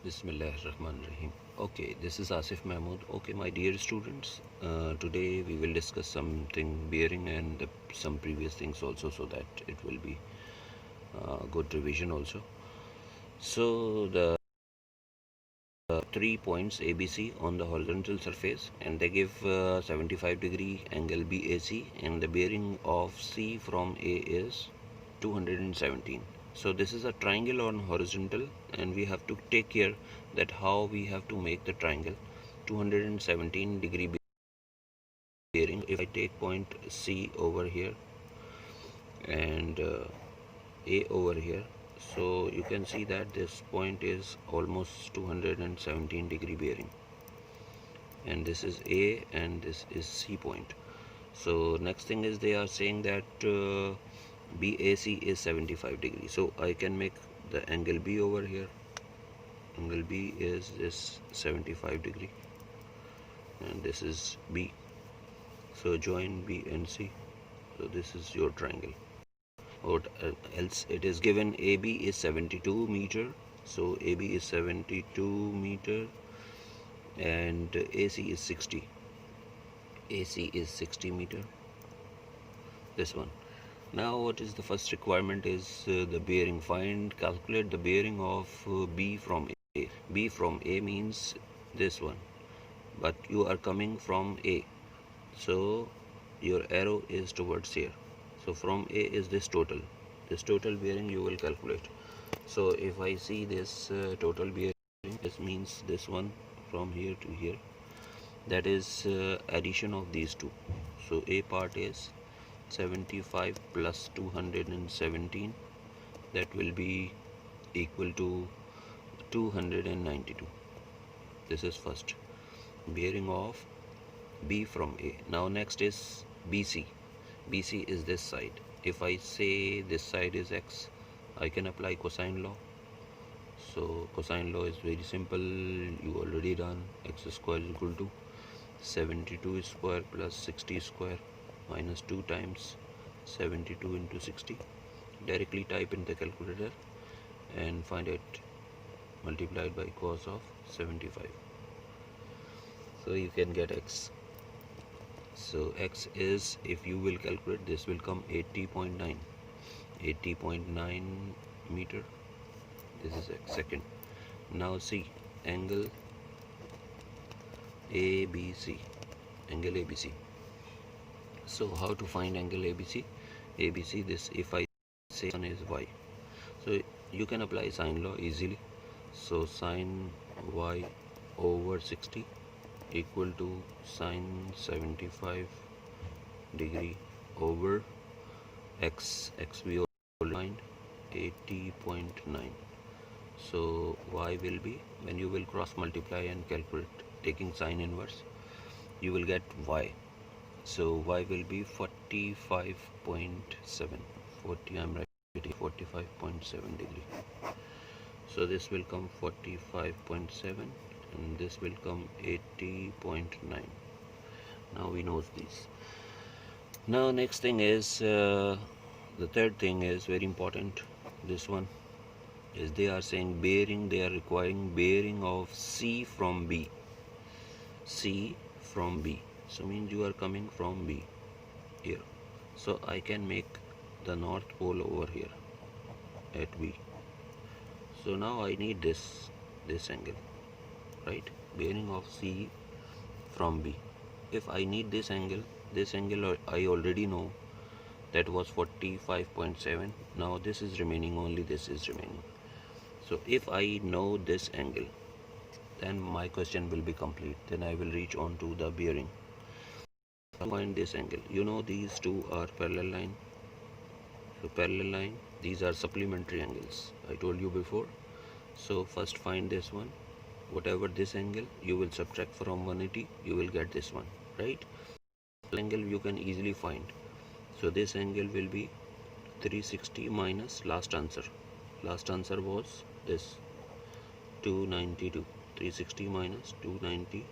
Bismillahirrahmanirrahim. Okay, this is Asif Mahmood. Okay, my dear students, today we will discuss something bearing and some previous things also, so that it will be good revision also. So the 3 points ABC on the horizontal surface, and they give 75-degree angle BAC, and the bearing of C from A is 217. So this is a triangle on horizontal, and we have to take care that how we have to make the triangle 217-degree bearing. If I take point C over here and A over here, so you can see that this point is almost 217-degree bearing, and this is A and this is C point. So next thing is they are saying that BAC is 75 degrees, so I can make the angle B over here. Angle B is this 75 degree, and this is B. So join B and C. So this is your triangle. Or else it is given AB is 72 meter. So AB is 72 meter and AC is 60. AC is 60 meter. This one. Now what is the first requirement is the bearing. Calculate the bearing of B from A. B from A means this one, but you are coming from A, so your arrow is towards here. So from A is this total bearing you will calculate. So if I see this total bearing, this means this one from here to here, that is addition of these two. So A part is 75 plus 217, that will be equal to 292. This is first bearing of B from A. Now next is BC. BC is this side. If I say this side is X, I can apply cosine law. So cosine law is very simple, you already done. X square is equal to 72 square plus 60 square minus 2 times 72 into 60. Directly type in the calculator and find it multiplied by cos of 75. So you can get X. So X is, if you will calculate, this will come 80.9 meter. This is X. Second, now see angle ABC. So how to find angle ABC? This, if I say one is Y, so you can apply sine law easily. So sine Y over 60 equal to sine 75 degree over X we already find 80.9. so Y will be, when you will cross multiply and calculate taking sine inverse, you will get Y. So Y will be 45.7. I'm writing 45.7 degree. So this will come 45.7 and this will come 80.9. Now we know these. Now next thing is the third thing is very important. This one is they are saying bearing, they are requiring bearing of C from B. C from B. So means you are coming from B here. So I can make the north pole over here at B. So now I need this angle, right? Bearing of C from B. If I need this angle I already know, that was 45.7. now this is remaining, only this is remaining. So if I know this angle, then my question will be complete. Then I will reach on to the bearing. Find this angle. You know these two are parallel line. So parallel line, these are supplementary angles, I told you before. So first find this one. Whatever this angle, you will subtract from 180, you will get this one, right? Angle you can easily find. So this angle will be 360 minus last answer. Last answer was this 292. 360 minus 290.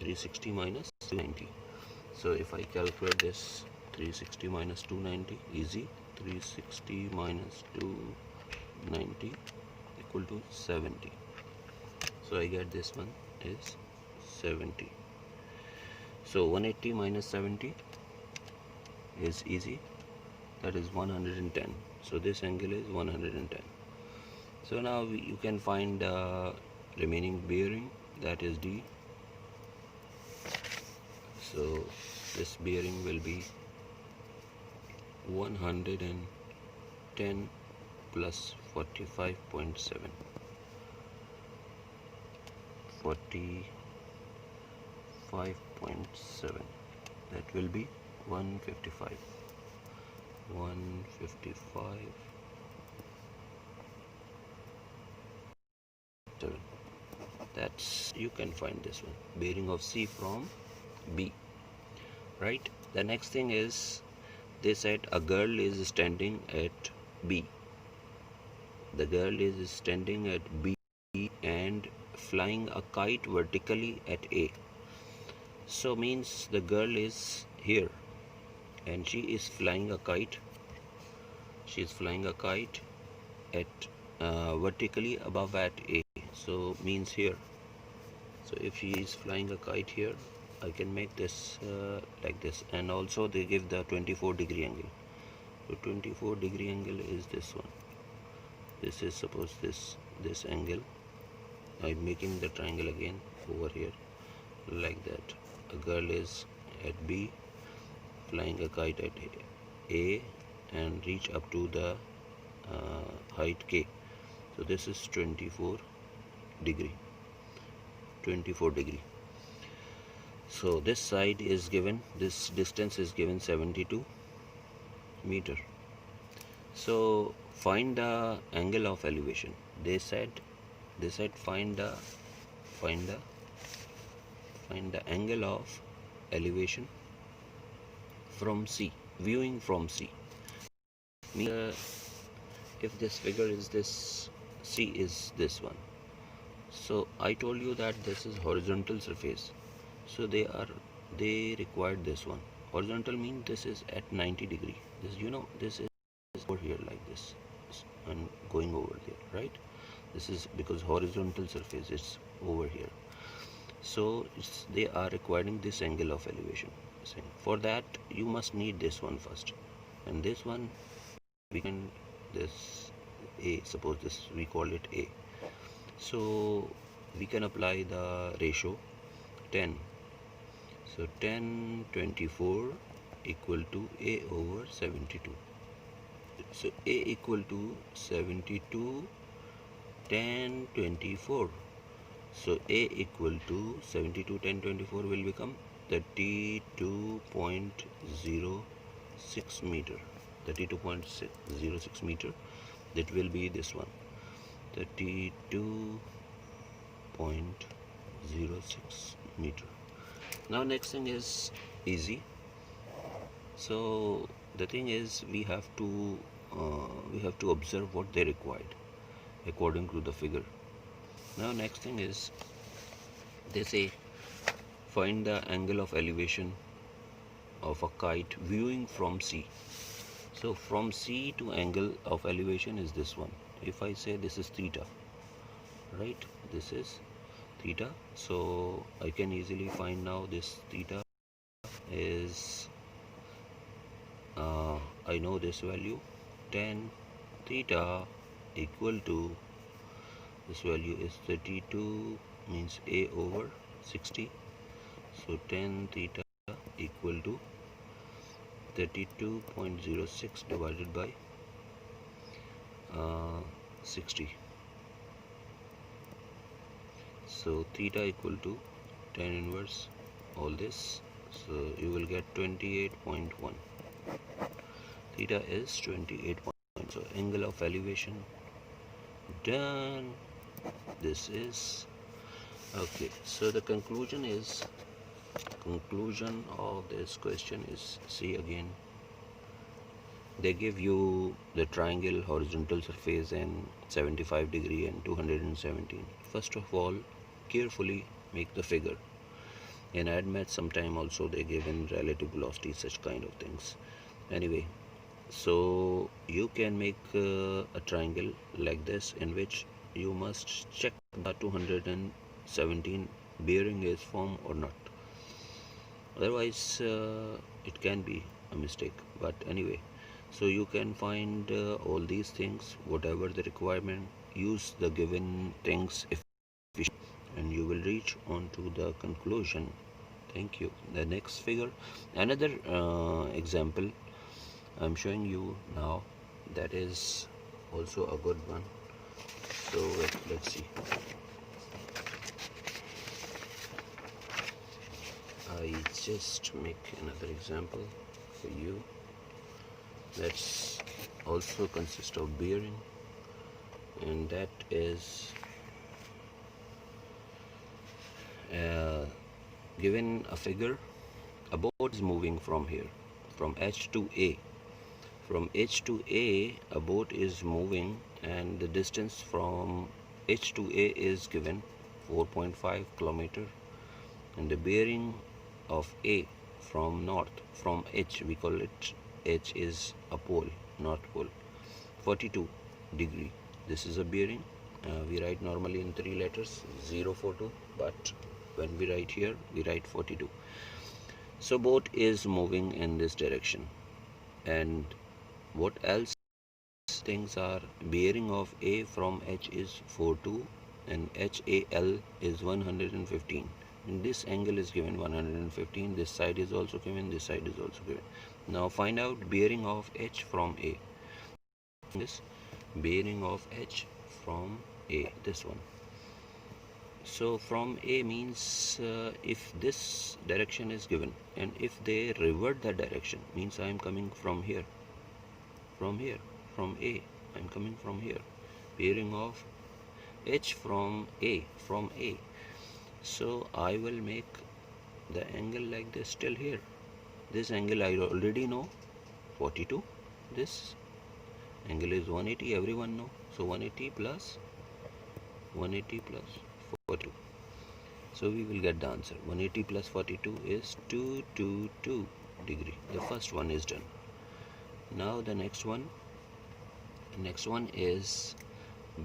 360 minus 290. So if I calculate this, 360 minus 290, easy. 360 minus 290 equal to 70. So I get this one is 70. So 180 minus 70 is easy, that is 110. So this angle is 110. So now you can find the remaining bearing, that is D. So this bearing will be 110 plus 45.7, 45.7, that will be 155. 155. That's, you can find this one, bearing of C from B, right? The next thing is, they said a girl is standing at B. The girl is standing at B and flying a kite vertically at A. So means the girl is here and she is flying a kite. She is flying a kite at vertically above at A. So means here. So if she is flying a kite here, I can make this like this. And also they give the 24-degree angle. So 24-degree angle is this one. This is suppose this angle. I'm making the triangle again over here like that. A girl is at B, flying a kite at A and reach up to the height K. So this is 24 degree. So this side is given, this distance is given 72 meter. So find the angle of elevation. They said find the angle of elevation from C, viewing from C. If this figure is this, C is this one. So I told you that this is horizontal surface. So they required this one. Horizontal means this is at 90 degree. This, this is over here like this and going over there, right? This is because horizontal surface is over here. So they are requiring this angle of elevation. For that you must need this one first, and this one we can, this A, suppose this we call it A. So we can apply the ratio 10. So 10 24 equal to A over 72. So A equal to 72 10 24. So A equal to 72 10 24 will become 32.06 meter. 32.06 meter. That will be this one. 32.06 meter. Now next thing is easy. So the thing is, we have to observe what they required according to the figure. Now next thing is, they say find the angle of elevation of a kite viewing from C. So from C to angle of elevation is this one. If I say this is theta, right, this is theta, so I can easily find now this theta is I know this value, 10 theta equal to, this value is 32, means A over 60. So 10 theta equal to 32.06 divided by 60. So theta equal to 10 inverse all this, so you will get 28.1. Theta is 28.1. So angle of elevation done. This is okay. So the conclusion of this question is, see again, they give you the triangle, horizontal surface and 75 degree and 217. First of all, carefully make the figure. In AdMath sometime also they give in relative velocity, such kind of things. Anyway, so you can make a triangle like this, in which you must check the 217 bearing is firm or not. Otherwise it can be a mistake. But anyway, so you can find all these things, whatever the requirement, use the given things efficiently, and you will reach on to the conclusion. Thank you. The next figure, another example I'm showing you now, that is also a good one. So let's see. I just make another example for you. That's also consist of bearing, and that is given a figure. A boat is moving from here, from H to A. From H to A, a boat is moving, and the distance from H to A is given 4.5 kilometer, and the bearing of A from north, from H, we call it H is a pole, north pole, 42 degree. This is a bearing. We write normally in 3 letters 042, but when we write here we write 42. So boat is moving in this direction. And what else things are? Bearing of A from H is 42 and HAL is 115. And this angle is given 115. This side is also given, this side is also given. Now find out bearing of H from A. This bearing of H from A, this one. So from A means if this direction is given, and if they revert the direction, means I am coming from here, from here, from A, I am coming from here. Bearing of H from A, from A. So I will make the angle like this till here. This angle I already know, 42. This angle is 180, everyone know. So 180 plus 42. So we will get the answer. 180 plus 42 is 222 degree. The first one is done. Now the next one is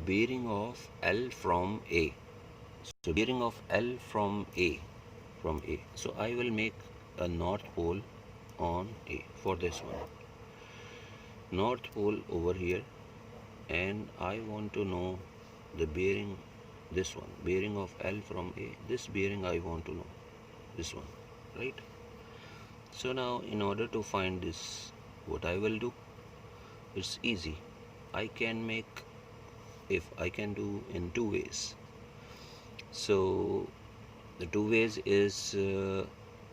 bearing of L from A. So bearing of L from A, so I will make a north pole on A for this one. North pole over here, and I want to know the bearing, this one, bearing of L from A. This bearing I want to know, this one, right? So now in order to find this, what I will do, it's easy. I can make, if I can do in 2 ways. So the 2 ways is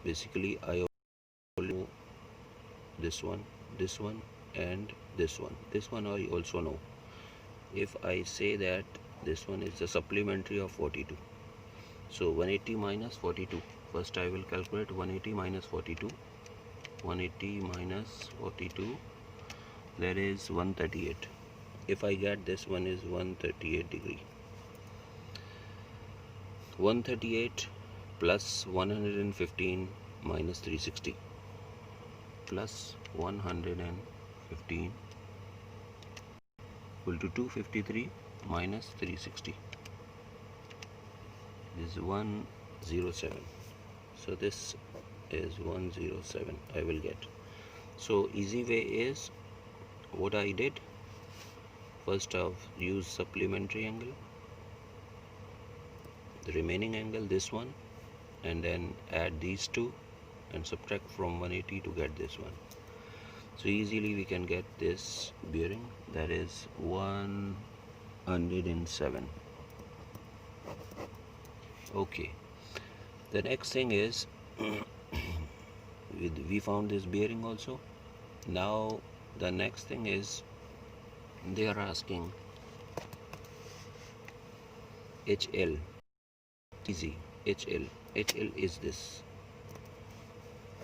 basically I know this one, and this one. This one I also know. If I say that this one is the supplementary of 42, so 180 minus 42. First I will calculate 180 minus 42. 180 minus 42, that is 138. If I get this one is 138 degree. 138 plus 115 minus 360 plus 115 equal to 253 minus 360 is 107. So this is 107 I will get. So easy way is what I did. First I've used supplementary angle, the remaining angle, this one, and then add these two and subtract from 180 to get this one. So easily we can get this bearing, that is 107. Okay, the next thing is we found this bearing also. Now the next thing is they are asking HL. Easy. HL is this.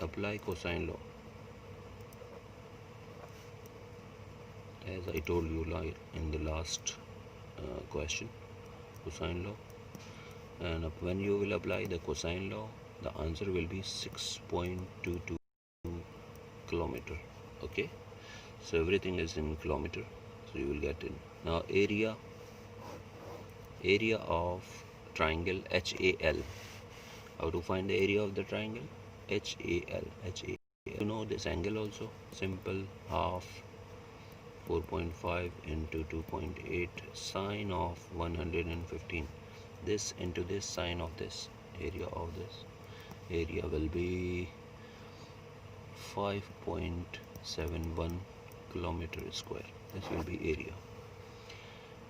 Apply cosine law. As I told you in the last question, cosine law, and when you will apply the cosine law, the answer will be 6.22 kilometer. Okay, so everything is in kilometer, so you will get in. Now area area of triangle HAL. How to find the area of the triangle? HAL. You know this angle also? Simple. Half 4.5 into 2.8 sine of 115. This into this sine of this. Area of this area will be 5.71 kilometer square. This will be area.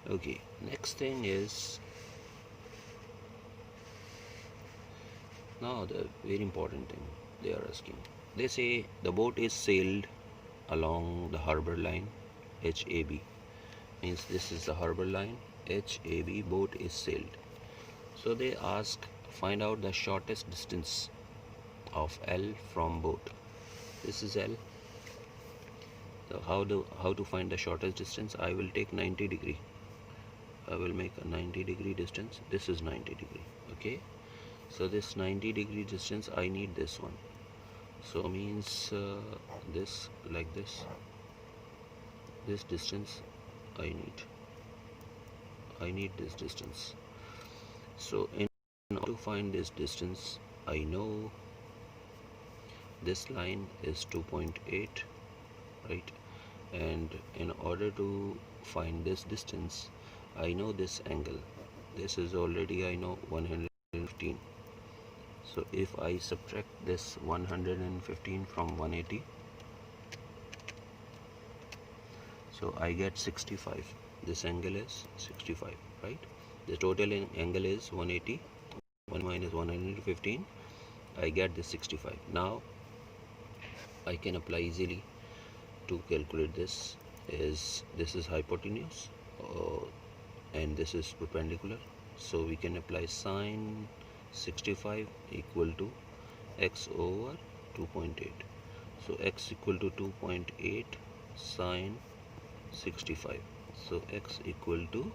Okay, next thing is now the very important thing they are asking. They say the boat is sailed along the harbor line HAB. Means this is the harbor line HAB. Boat is sailed. So they ask find out the shortest distance of L from boat. This is L. So how to find the shortest distance? I will take 90 degree. I will make a 90 degree distance. This is 90 degree. Okay. So this 90 degree distance, I need this one. So means this like this. This distance I need this distance. So in order to find this distance, I know this line is 2.8, right? And in order to find this distance, I know this angle. This is already I know 115. So if I subtract this 115 from 180, so I get 65. This angle is 65, right? The total angle is 180. 1 minus 115, I get this 65. Now I can apply easily to calculate this. This is hypotenuse and this is perpendicular. So we can apply sine 65 equal to x over 2.8. So x equal to 2.8 sine 65. So x equal to,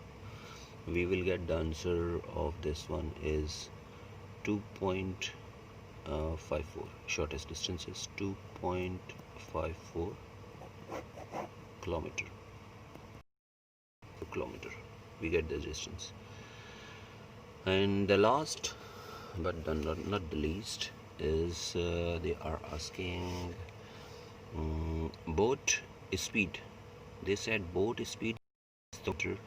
we will get the answer of this one is 2.54. Shortest distance is 2.54 kilometer. We get the distance. And the last but not the least is they are asking boat speed. They said boat speed is 3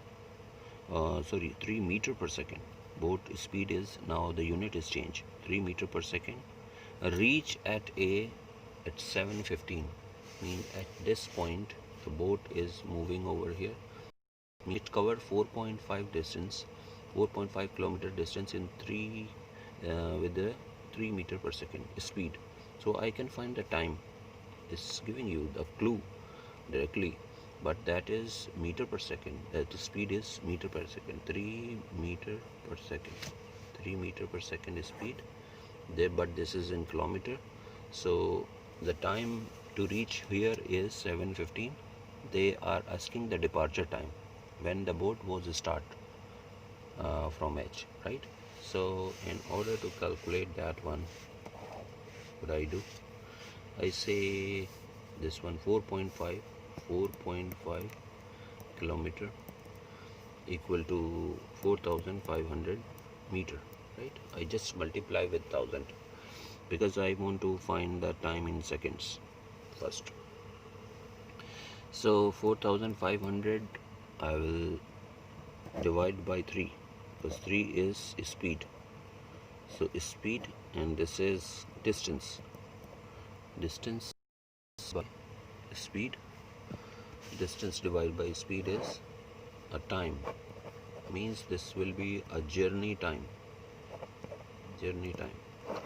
meter per second. Boat speed is, now the unit is changed, 3 meter per second. Reach at 7:15. Means at this point the boat is moving over here. It covered 4.5 kilometer distance in with the 3 meter per second speed. So I can find the time. It's giving you the clue directly, but that is meter per second. That speed is meter per second. 3 meter per second. 3 meter per second is speed. But this is in kilometer. So the time to reach here is 7:15. They are asking the departure time when the boat was start from H, right? So in order to calculate that one, what I do, I say this one 4.5 kilometer equal to 4,500 meter, right? I just multiply with 1000 because I want to find the time in seconds first. So 4,500 I will divide by 3 because 3 is speed. So speed, and this is distance by speed. Distance divided by speed is a time. Means this will be a journey time.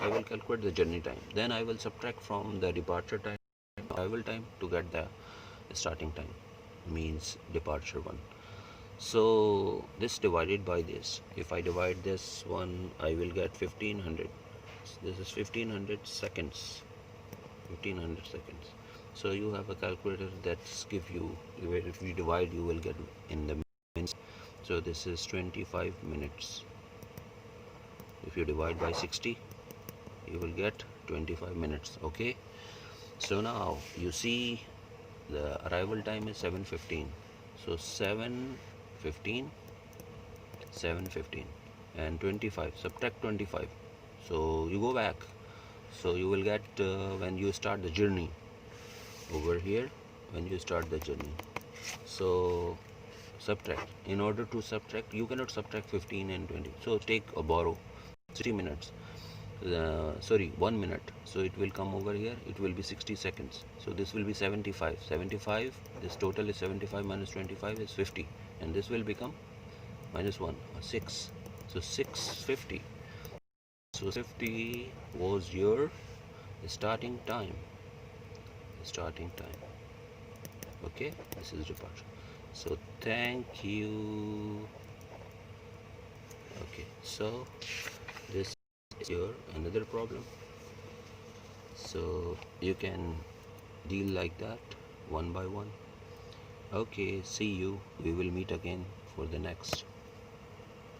I will calculate the journey time. Then I will subtract from the departure time, arrival time to get the starting time. Means departure one. So this divided by this. If I divide this one, I will get 1500. This is 1500 seconds. 1500 seconds. So you have a calculator that's give you, if you divide, you will get in the minutes. So this is 25 minutes. If you divide by 60, you will get 25 minutes. Okay. So now you see the arrival time is 7:15. So 7:15 715 and 25, subtract 25, so you go back, so you will get when you start the journey over here, when you start the journey. So subtract, in order to subtract, you cannot subtract 15 and 20, so take a borrow 60 minutes, sorry, 1 minute, so it will come over here, it will be 60 seconds, so this will be 75, this total is 75 minus 25 is 50, and this will become minus 1 or 6, so 650. So 50 was your starting time. Okay, this is the part. So thank you. Okay, so this is your another problem, so you can deal like that one by one. Okay, see you, we will meet again for the next